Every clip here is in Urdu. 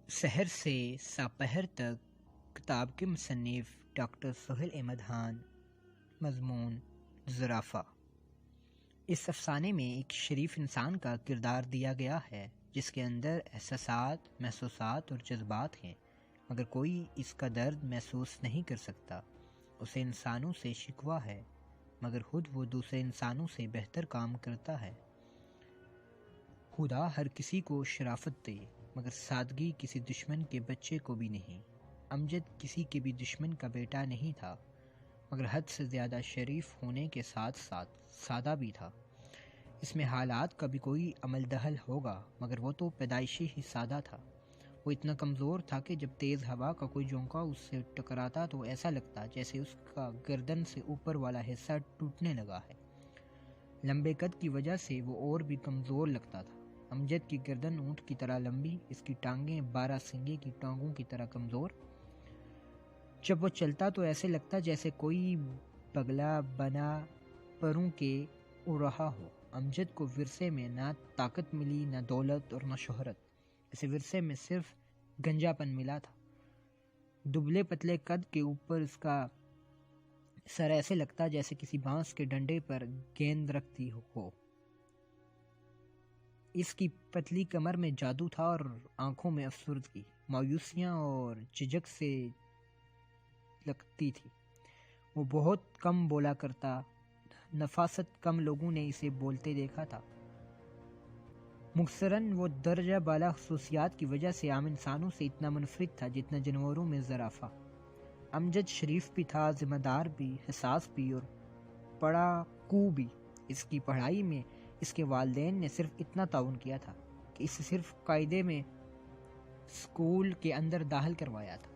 سحر سے ساپہر تک کتاب کے مصنف ڈاکٹر سہیل احمد خان۔ مضمون زرافہ۔ اس افسانے میں ایک شریف انسان کا کردار دیا گیا ہے جس کے اندر احساسات، محسوسات اور جذبات ہیں، مگر کوئی اس کا درد محسوس نہیں کر سکتا۔ اسے انسانوں سے شکوہ ہے مگر خود وہ دوسرے انسانوں سے بہتر کام کرتا ہے۔ خدا ہر کسی کو شرافت دے مگر سادگی کسی دشمن کے بچے کو بھی نہیں۔ امجد کسی کے بھی دشمن کا بیٹا نہیں تھا مگر حد سے زیادہ شریف ہونے کے ساتھ ساتھ سادہ بھی تھا۔ اس میں حالات کا بھی کوئی عمل دخل ہوگا مگر وہ تو پیدائشی ہی سادہ تھا۔ وہ اتنا کمزور تھا کہ جب تیز ہوا کا کوئی جھونکا اس سے ٹکراتا تو ایسا لگتا جیسے اس کا گردن سے اوپر والا حصہ ٹوٹنے لگا ہے۔ لمبے قد کی وجہ سے وہ اور بھی کمزور لگتا تھا۔ امجد کی گردن اونٹ کی طرح لمبی، اس کی ٹانگیں 12 سنگے کی ٹانگوں کی طرح کمزور۔ جب وہ چلتا تو ایسے لگتا جیسے کوئی بگلا بنا پروں کے اڑ رہا ہو۔ امجد کو ورثے میں نہ طاقت ملی، نہ دولت اور نہ شہرت۔ اسے ورثے میں صرف گنجا پن ملا تھا۔ دبلے پتلے قد کے اوپر اس کا سر ایسے لگتا جیسے کسی بانس کے ڈنڈے پر گیند رکھتی ہو۔ اس کی پتلی کمر میں جادو تھا اور آنکھوں میں افسردگی، مایوسیاں اور جھجک سے لگتی تھی۔ وہ بہت کم بولا کرتا، نفاست کم لوگوں نے اسے بولتے دیکھا تھا۔ مختصراً وہ درجہ بالا خصوصیات کی وجہ سے عام انسانوں سے اتنا منفرد تھا جتنا جانوروں میں زرافہ۔ امجد شریف بھی تھا، ذمہ دار بھی، حساس بھی اور پڑھاکو بھی۔ اس کی پڑھائی میں اس کے والدین نے صرف اتنا تعاون کیا تھا کہ اسے صرف قاعدے میں اسکول کے اندر داخل کروایا تھا۔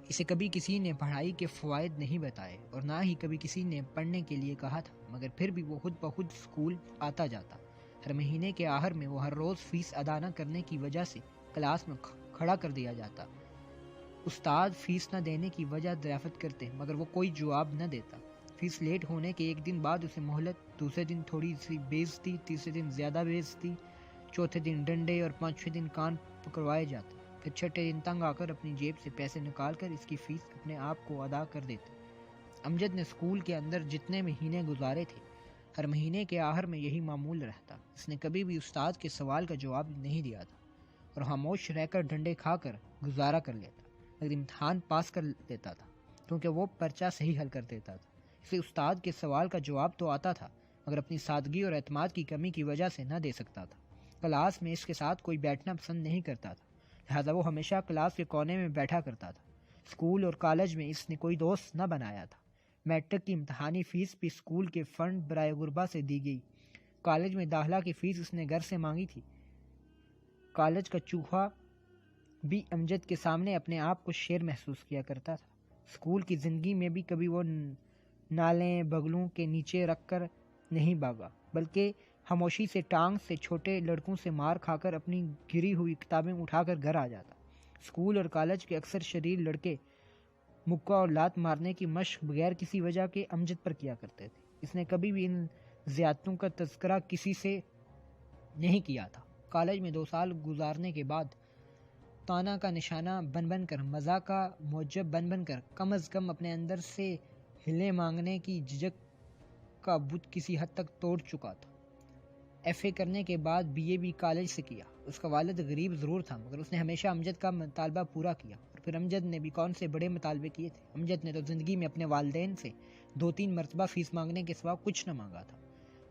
اسے کبھی کسی نے پڑھائی کے فوائد نہیں بتائے اور نہ ہی کبھی کسی نے پڑھنے کے لیے کہا تھا، مگر پھر بھی وہ خود بخود اسکول آتا جاتا۔ ہر مہینے کے آخر میں وہ ہر روز فیس ادا نہ کرنے کی وجہ سے کلاس میں کھڑا کر دیا جاتا۔ استاد فیس نہ دینے کی وجہ دریافت کرتے مگر وہ کوئی جواب نہ دیتا۔ فیس لیٹ ہونے کے ایک دن بعد اسے مہلت، دوسرے دن تھوڑی سی بےعزتی، تیسرے دن زیادہ بےعزتی، چوتھے دن ڈنڈے اور پانچویں دن کان پکڑوائے جاتے۔ پھر چھٹے دن تنگ آ کر اپنی جیب سے پیسے نکال کر اس کی فیس اپنے آپ کو ادا کر دیتے۔ امجد نے اسکول کے اندر جتنے مہینے گزارے تھے، ہر مہینے کے آخر میں یہی معمول رہتا۔ اس نے کبھی بھی استاد کے سوال کا جواب نہیں دیا تھا اور خاموش رہ کر ڈنڈے کھا کر گزارا کر لیتا، مگر امتحان پاس کر لیتا تھا کیونکہ وہ پرچہ صحیح حل کر دیتا تھا۔ اسے استاد کے سوال کا جواب تو آتا تھا مگر اپنی سادگی اور اعتماد کی کمی کی وجہ سے نہ دے سکتا تھا۔ کلاس میں اس کے ساتھ کوئی بیٹھنا پسند نہیں کرتا تھا، لہذا وہ ہمیشہ کلاس کے کونے میں بیٹھا کرتا تھا۔ اسکول اور کالج میں اس نے کوئی دوست نہ بنایا تھا۔ میٹرک کی امتحانی فیس بھی اسکول کے فنڈ برائے غربا سے دی گئی۔ کالج میں داخلہ کی فیس اس نے گھر سے مانگی تھی۔ کالج کا چوہا بھی امجد کے سامنے اپنے آپ کو شیر محسوس کیا کرتا تھا۔ اسکول کی زندگی میں بھی کبھی وہ نالیں بغلوں کے نیچے رکھ کر نہیں بھاگا، بلکہ خاموشی سے ٹانگ سے چھوٹے لڑکوں سے مار کھا کر اپنی گری ہوئی کتابیں اٹھا کر گھر آ جاتا۔ اسکول اور کالج کے اکثر شریر لڑکے مکہ اور لات مارنے کی مشق بغیر کسی وجہ کے امجد پر کیا کرتے تھے۔ اس نے کبھی بھی ان زیادتیوں کا تذکرہ کسی سے نہیں کیا تھا۔ کالج میں 2 سال گزارنے کے بعد تانا کا نشانہ بن بن کر، مزاح کا موجب بن بن کر، کم از کم اپنے اندر سے ہلے مانگنے کی جھجک کا بت کسی حد تک توڑ چکا تھا۔ ایف اے کرنے کے بعد بی اے بھی کالج سے کیا۔ اس کا والد غریب ضرور تھا مگر اس نے ہمیشہ امجد کا مطالبہ پورا کیا اور پھر امجد نے بھی کون سے بڑے مطالبے کیے تھے۔ امجد نے تو زندگی میں اپنے والدین سے 2-3 مرتبہ فیس مانگنے کے سوا کچھ نہ مانگا تھا۔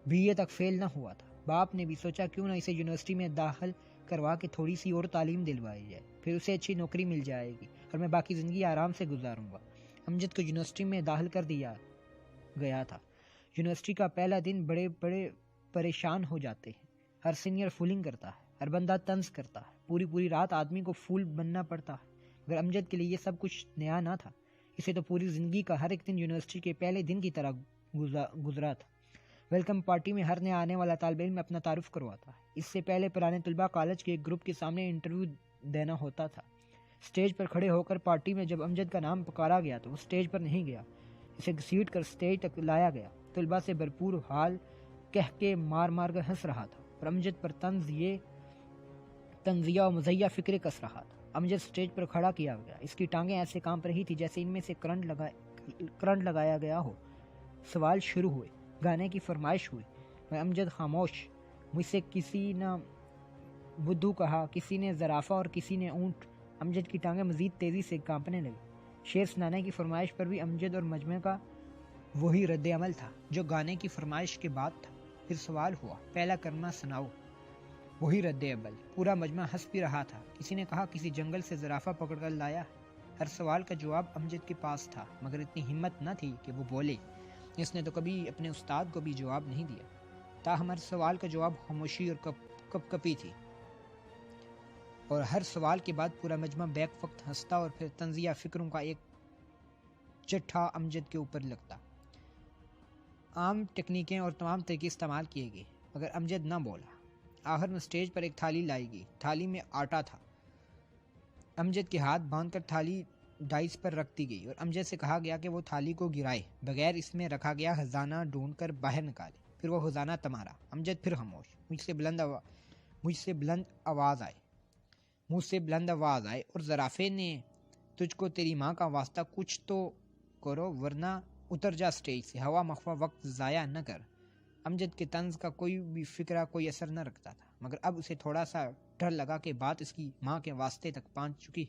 بی اے تک فیل نہ ہوا تھا۔ باپ نے بھی سوچا کیوں نہ اسے یونیورسٹی میں داخل کروا کے تھوڑی سی اور تعلیم دلوائی جائے، پھر اسے اچھی نوکری مل جائے گی اور میں باقی زندگی آرام سے گزاروں گا۔ امجد کو یونیورسٹی میں داخل کر دیا گیا تھا۔ یونیورسٹی کا پہلا دن بڑے بڑے پریشان ہو جاتے ہیں۔ ہر سینئر فولنگ کرتا ہے، ہر بندہ طنز کرتا ہے، پوری رات آدمی کو فول بننا پڑتا ہے، مگر امجد کے لیے یہ سب کچھ نیا نہ تھا۔ اسے تو پوری زندگی کا ہر ایک دن یونیورسٹی کے پہلے دن کی طرح گزرا تھا۔ ویلکم پارٹی میں ہر نیا آنے والا طالب علم اپنا تعارف کرواتا ہے۔ اس سے پہلے پرانے طلباء کالج کے ایک گروپ کے سامنے انٹرویو دینا ہوتا تھا۔ اسٹیج پر کھڑے ہو کر پارٹی میں جب امجد کا نام پکارا گیا تو وہ اسٹیج پر نہیں گیا، اسے گھسیٹ کر اسٹیج تک لایا گیا۔ طلباء سے بھرپور حال کہہ کے مار مار کر ہنس رہا تھا اور امجد پر طنزیہ و مزاحیہ فکرے کس رہا تھا۔ امجد سٹیج پر کھڑا کیا گیا. اس کی ٹانگیں ایسے کانپ رہی تھی جیسے ان میں سے کرنٹ لگایا گیا ہو. سوال شروع ہوئے. گانے کی فرمائش ہوئی. میں امجد خاموش. مجھ سے کسی نے بدھو کہا, کسی نے زرافہ اور کسی نے اونٹ. امجد کی ٹانگیں مزید تیزی سے کانپنے لگی. شعر سنانے کی فرمائش پر بھی امجد اور مجمع کا وہی رد عمل تھا جو گانے کی فرمائش کے بعد تھا. پھر سوال ہوا, پہلا کلمہ سناؤ. وہی رد عمل. پورا مجمع ہنس بھی رہا تھا. کسی نے کہا کسی جنگل سے زرافہ پکڑ کر لایا. ہر سوال کا جواب امجد کے پاس تھا, مگر اتنی ہمت نہ تھی کہ وہ بولے. اس نے تو کبھی اپنے استاد کو بھی جواب نہیں دیا. تاہم ہر سوال کا جواب خاموشی اور کپی تھی. اور ہر سوال کے بعد پورا مجمع بیک وقت ہنستا اور پھر طنزیہ فکروں کا ایک چٹھا امجد کے اوپر لگتا. عام ٹیکنیکیں اور تمام طریقے استعمال کیے گئے, مگر امجد نہ بولا. آخر میں سٹیج پر ایک تھالی لائی گئی. تھالی میں آٹا تھا. امجد کے ہاتھ باندھ کر تھالی ڈائس پر رکھ دی گئی اور امجد سے کہا گیا کہ وہ تھالی کو گرائے بغیر اس میں رکھا گیا خزانہ ڈھونڈ کر باہر نکالے. پھر وہ خزانہ تمہارا. امجد پھر خاموش. مجھ سے بلند آواز آئے اور زرافے نے تجھ کو تیری ماں کا واسطہ کچھ تو کرو ورنہ اتر جا سٹیج سے. ہوا مخوا وقت ضائع نہ کر. امجد کے طنز کا کوئی بھی فکرہ کوئی اثر نہ رکھتا تھا, مگر اب اسے تھوڑا سا ڈر لگا کہ بات اس کی ماں کے واسطے تک پہنچ چکی.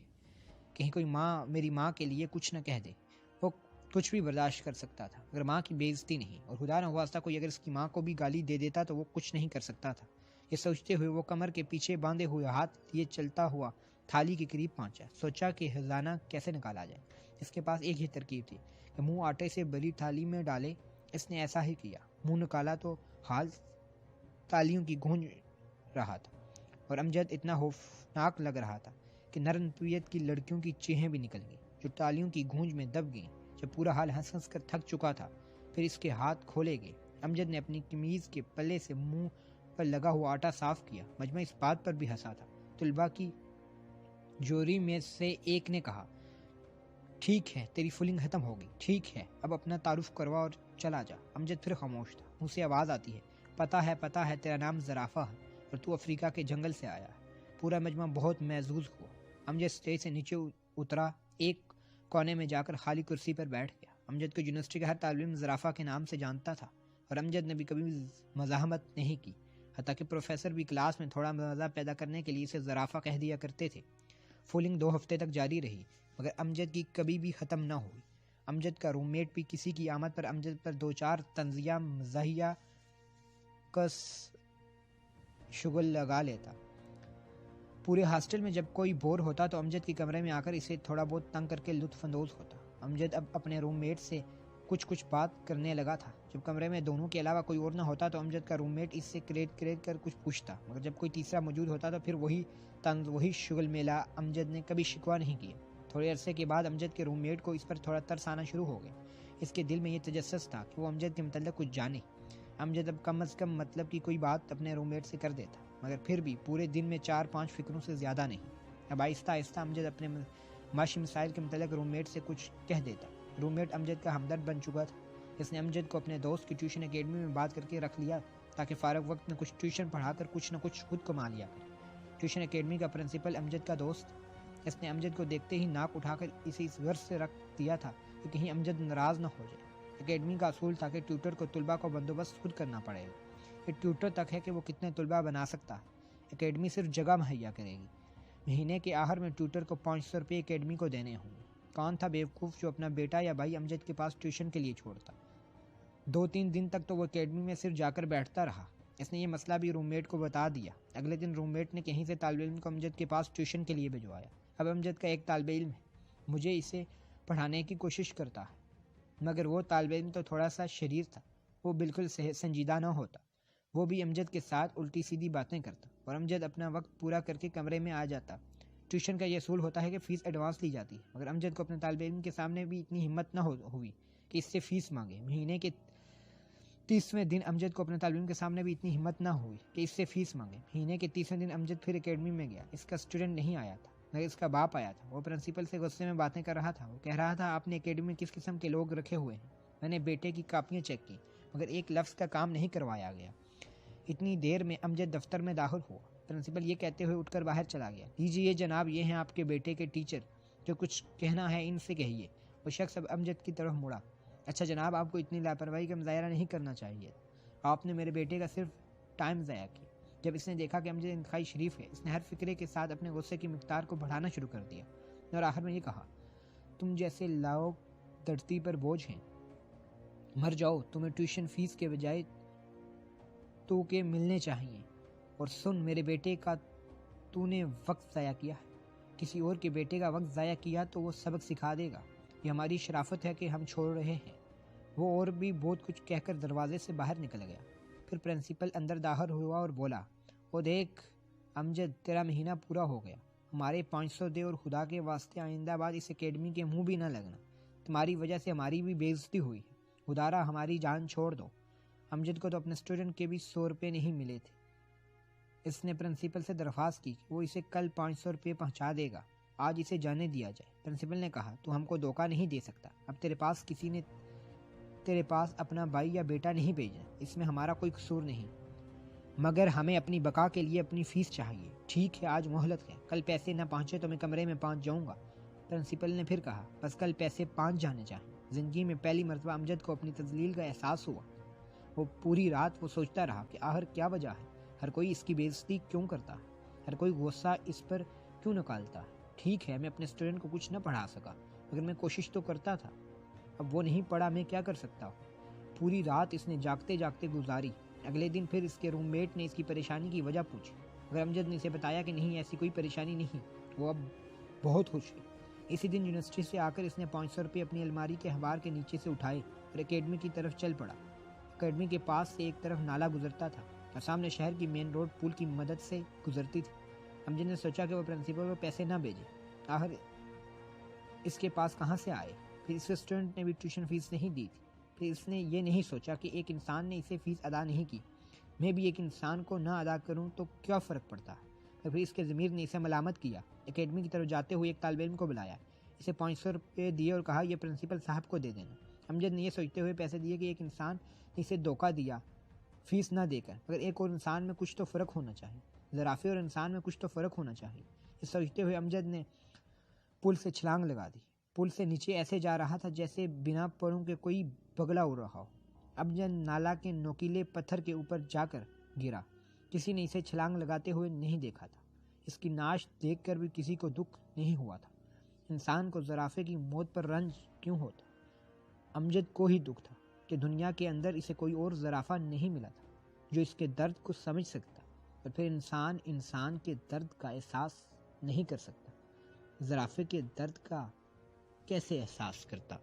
کہیں کوئی میری ماں کے لیے کچھ نہ کہہ دے. وہ کچھ بھی برداشت کر سکتا تھا مگر ماں کی بے عزتی نہیں, اور خدا نہ خواستہ کوئی اگر اس کی ماں کو بھی گالی دے دیتا تو وہ کچھ نہیں کر سکتا تھا. یہ سوچتے ہوئے وہ کمر کے پیچھے باندھے ہوئے ہاتھ لیے چلتا ہوا تھالی کے قریب پہنچا. سوچا کہ خزانہ کیسے نکالا جائے. اس کے پاس ایک ہی ترکیب تھی کہ منہ آٹے سے بھری تھالی میں ڈالے. اس نے ایسا ہی کیا. منہ نکالا تو حال تالیوں کی گونج رہا تھا اور امجد اتنا خوفناک لگ رہا تھا کہ نرم طبیعت کی لڑکیوں کی چیخیں بھی نکل گئیں جو تالیوں کی گونج میں دب گئیں. جب پورا حال ہنس ہنس کر تھک چکا تھا پھر اس کے ہاتھ کھولے گئے. امجد نے اپنی قمیض کے پلے سے منہ پر لگا ہوا آٹا صاف کیا. مجمع اس بات پر بھی ہنسا تھا. طلباء کی جوری میں سے ایک نے کہا, ٹھیک ہے تیری فولنگ ختم ہوگی, ٹھیک ہے اب اپنا تعارف کروا اور چلا جا. امجد پھر خاموش تھا. منہ سے آواز آتی ہے, پتہ ہے تیرا نام زرافہ ہے اور تو افریقہ کے جنگل سے آیا ہے. پورا مجمع بہت محظوظ ہوا. امجد سٹیج سے نیچے اترا. ایک کونے میں جا کر خالی کرسی پر بیٹھ گیا. امجد کو یونیورسٹی کا ہر طالب علم زرافہ کے نام سے جانتا تھا اور امجد نے بھی کبھی مزاحمت نہیں کی, حتیٰ کہ پروفیسر بھی کلاس میں تھوڑا مزہ پیدا کرنے کے لیے اسے زرافہ کہہ دیا کرتے تھے. فولنگ 2 ہفتے تک جاری رہی مگر امجد کی کبھی بھی ختم نہ ہوئی. امجد کا روم میٹ بھی کسی کی آمد پر امجد پر 2-4 طنزیہ مزاحیہ کس شغل لگا لیتا. پورے ہاسٹل میں جب کوئی بور ہوتا تو امجد کے کمرے میں آ کر اسے تھوڑا بہت تنگ کر کے لطف اندوز ہوتا. امجد اب اپنے روم میٹ سے کچھ بات کرنے لگا تھا. جب کمرے میں دونوں کے علاوہ کوئی اور نہ ہوتا تو امجد کا روم میٹ اس سے کریٹ کر کچھ پوچھتا, مگر جب کوئی تیسرا موجود ہوتا تو پھر وہی طنز وہی شغل میلہ. امجد نے کبھی شکوہ نہیں کیا. تھوڑے عرصے کے بعد امجد کے روم میٹ کو اس پر تھوڑا ترس آنا شروع ہو گیا. اس کے دل میں یہ تجسس تھا کہ وہ امجد کے متعلق کچھ جانے. امجد اب کم از کم مطلب کی کوئی بات اپنے روم میٹ سے کر دیتا, مگر پھر بھی پورے دن میں 4-5 فکروں سے زیادہ نہیں. اب آہستہ آہستہ امجد اپنے معاشی مسائل کے متعلق روم میٹ سے کچھ کہہ دیتا. روم میٹ امجد کا ہمدرد بن چکا تھا. اس نے امجد کو اپنے دوست کی ٹیوشن اکیڈمی میں بات کر کے رکھ لیا تاکہ فارغ وقت میں کچھ ٹیوشن پڑھا کر کچھ نہ کچھ خود کما لیا کرے. ٹیوشن اکیڈمی کا پرنسپل امجد کا دوست. اس نے امجد کو دیکھتے ہی ناک اٹھا کر اسے اس غرض سے رکھ دیا تھا کہ کہیں امجد ناراض نہ ہو جائے. اکیڈمی کا اصول تھا کہ ٹیوٹر کو طلباء کو بندوبست خود کرنا پڑے گا. یہ ٹیوٹر تک ہے کہ وہ کتنے طلباء بنا سکتا ہے. اکیڈمی صرف جگہ مہیا کرے گی. مہینے کے آخر میں ٹیوٹر کو 500 روپے اکیڈمی کو دینے ہوں گے. کون تھا بیوقوف جو اپنا بیٹا یا بھائی امجد کے پاس ٹیوشن کے لیے چھوڑتا. 2-3 دن تک تو وہ اکیڈمی میں صرف جا کر بیٹھتا رہا. اس نے یہ مسئلہ بھی روم میٹ کو بتا دیا. اگلے دن روم میٹ نے کہیں سے طالب علم کو امجد کے پاس ٹیوشن کے لیے بھجوایا. اب امجد کا ایک طالب علم ہے, مجھے اسے پڑھانے کی کوشش کرتا ہے, مگر وہ طالب علم تو تھوڑا سا شریر تھا. وہ بالکل سنجیدہ نہ ہوتا. وہ بھی امجد کے ساتھ الٹی سیدھی باتیں کرتا اور امجد اپنا وقت پورا کر کے کمرے میں آ جاتا. ٹیوشن کا یہ اصول ہوتا ہے کہ فیس ایڈوانس لی جاتی ہے, مگر امجد کو اپنے طالب علم کے سامنے بھی اتنی ہمت نہ ہوئی کہ اس سے فیس مانگے. مہینے کے 30ویں دن امجد کو اپنے طالب علم کے سامنے بھی اتنی ہمت نہ ہوئی کہ اس سے فیس مانگے. مہینے کے 30ویں دن امجد پھر اکیڈمی میں گیا. اس کا اسٹوڈنٹ نہیں آیا تھا مگر اس کا باپ آیا تھا. وہ پرنسپل سے غصے میں باتیں کر رہا تھا. وہ کہہ رہا تھا, آپ نے اکیڈمی میں کس قسم کے لوگ رکھے ہوئے ہیں. میں نے بیٹے کی کاپیاں چیک کی مگر ایک لفظ کا کام نہیں کروایا گیا. اتنی دیر میں امجد دفتر میں داخل ہوا. پرنسپل یہ کہتے ہوئے اٹھ کر باہر چلا گیا۔ لیجیے جناب، یہ ہیں آپ کے بیٹے کے ٹیچر، جو کچھ کہنا ہے ان سے کہیے۔ وہ شخص اب امجد کی طرف مڑا۔ اچھا جناب، آپ کو اتنی لاپرواہی کا مظاہرہ نہیں کرنا چاہیے، آپ نے میرے بیٹے کا صرف ٹائم ضائع کیا۔ جب اس نے دیکھا کہ امجد انتہائی شریف ہے، اس نے ہر فکرے کے ساتھ اپنے غصے کی مقدار کو بڑھانا شروع کر دیا اور آخر میں یہ کہا، تم جیسے لوگ دھرتی پر بوجھ ہیں، مر جاؤ، تمہیں ٹیوشن فیس کے بجائے تو کے ملنے چاہیے۔ اور سن میرے بیٹے کا، تو نے وقت ضائع کیا ہے، کسی اور کے بیٹے کا وقت ضائع کیا تو وہ سبق سکھا دے گا، یہ ہماری شرافت ہے کہ ہم چھوڑ رہے ہیں۔ وہ اور بھی بہت کچھ کہہ کر دروازے سے باہر نکل گیا۔ پھر پرنسپل اندر داخل ہوا اور بولا، وہ دیکھ امجد، تیرا مہینہ پورا ہو گیا، ہمارے 500 دے اور خدا کے واسطے آئندہ بعد اس اکیڈمی کے منہ بھی نہ لگنا، تمہاری وجہ سے ہماری بھی بے عزتی ہوئی ہے، خدارا ہماری جان چھوڑ دو۔ امجد کو تو اپنے اسٹوڈنٹ کے بھی 100 روپے نہیں ملے تھے۔ اس نے پرنسپل سے درخواست کی کہ وہ اسے کل 500 روپے پہنچا دے گا، آج اسے جانے دیا جائے۔ پرنسپل نے کہا، تو ہم کو دھوکہ نہیں دے سکتا، اب کسی نے تیرے پاس اپنا بھائی یا بیٹا نہیں بھیجا، اس میں ہمارا کوئی قصور نہیں، مگر ہمیں اپنی بقا کے لیے اپنی فیس چاہیے۔ ٹھیک ہے، آج مہلت ہے، کل پیسے نہ پہنچے تو میں کمرے میں پہنچ جاؤں گا۔ پرنسپل نے پھر کہا، بس کل پیسے پہنچ جانے چاہیے۔ زندگی میں پہلی مرتبہ امجد کو اپنی تذلیل کا احساس ہوا۔ وہ پوری رات وہ سوچتا رہا کہ آخر کیا وجہ ہے، ہر کوئی اس کی بے عزتی کیوں کرتا ہے، ہر کوئی غصہ اس پر کیوں نکالتا ہے۔ ٹھیک ہے، میں اپنے اسٹوڈنٹ کو کچھ نہ پڑھا سکا، مگر میں کوشش تو کرتا تھا، اب وہ نہیں پڑھا، میں کیا کر سکتا ہوں۔ پوری رات اس نے جاگتے جاگتے گزاری۔ اگلے دن پھر اس کے روم میٹ نے اس کی پریشانی کی وجہ پوچھی، مگر امجد نے اسے بتایا کہ نہیں، ایسی کوئی پریشانی نہیں، وہ اب بہت خوش ہے۔ اسی دن یونیورسٹی سے آ کر اس نے 500 روپے اپنی الماری کے اخبار کے نیچے سے اٹھائے اور اکیڈمی کی طرف چل پڑا۔ اکیڈمی کے پاس سے ایک طرف نالا گزرتا تھا اور سامنے شہر کی مین روڈ پل کی مدد سے گزرتی تھی۔ امجد نے سوچا کہ وہ پرنسپل کو پیسے نہ بھیجے، آخر اس کے پاس کہاں سے آئے۔ پھر اس اسٹوڈنٹ نے بھی ٹیوشن فیس نہیں دی تھی۔ پھر اس نے یہ نہیں سوچا کہ ایک انسان نے اسے فیس ادا نہیں کی، میں بھی ایک انسان کو نہ ادا کروں تو کیا فرق پڑتا ہے۔ پھر اس کے ضمیر نے اسے ملامت کیا۔ اکیڈمی کی طرف جاتے ہوئے ایک طالب علم کو بلایا، اسے 500 روپے دیے اور کہا، یہ پرنسپل صاحب کو دے دینا۔ امجد نے یہ سوچتے ہوئے پیسے دیے کہ ایک انسان نے اسے دھوکہ دیا فیس نہ دے کر، مگر ایک اور انسان میں کچھ تو فرق ہونا چاہیے، زرافے اور انسان میں کچھ تو فرق ہونا چاہیے۔ یہ سوچتے ہوئے امجد نے پل سے چھلانگ لگا دی۔ پل سے نیچے ایسے جا رہا تھا جیسے بنا پروں کے کوئی بگلا اڑ رہا ہو۔ امجد نالا کے نوکیلے پتھر کے اوپر جا کر گرا۔ کسی نے اسے چھلانگ لگاتے ہوئے نہیں دیکھا تھا، اس کی ناش دیکھ کر بھی کسی کو دکھ نہیں ہوا تھا۔ انسان کو زرافے کی موت پر رنج کیوں ہوتا؟ امجد کو ہی دکھ تھا کہ دنیا کے اندر اسے کوئی اور زرافہ نہیں ملا تھا جو اس کے درد کو سمجھ سکتا، اور پھر انسان کے درد کا احساس نہیں کر سکتا، زرافے کے درد کا کیسے احساس کرتا؟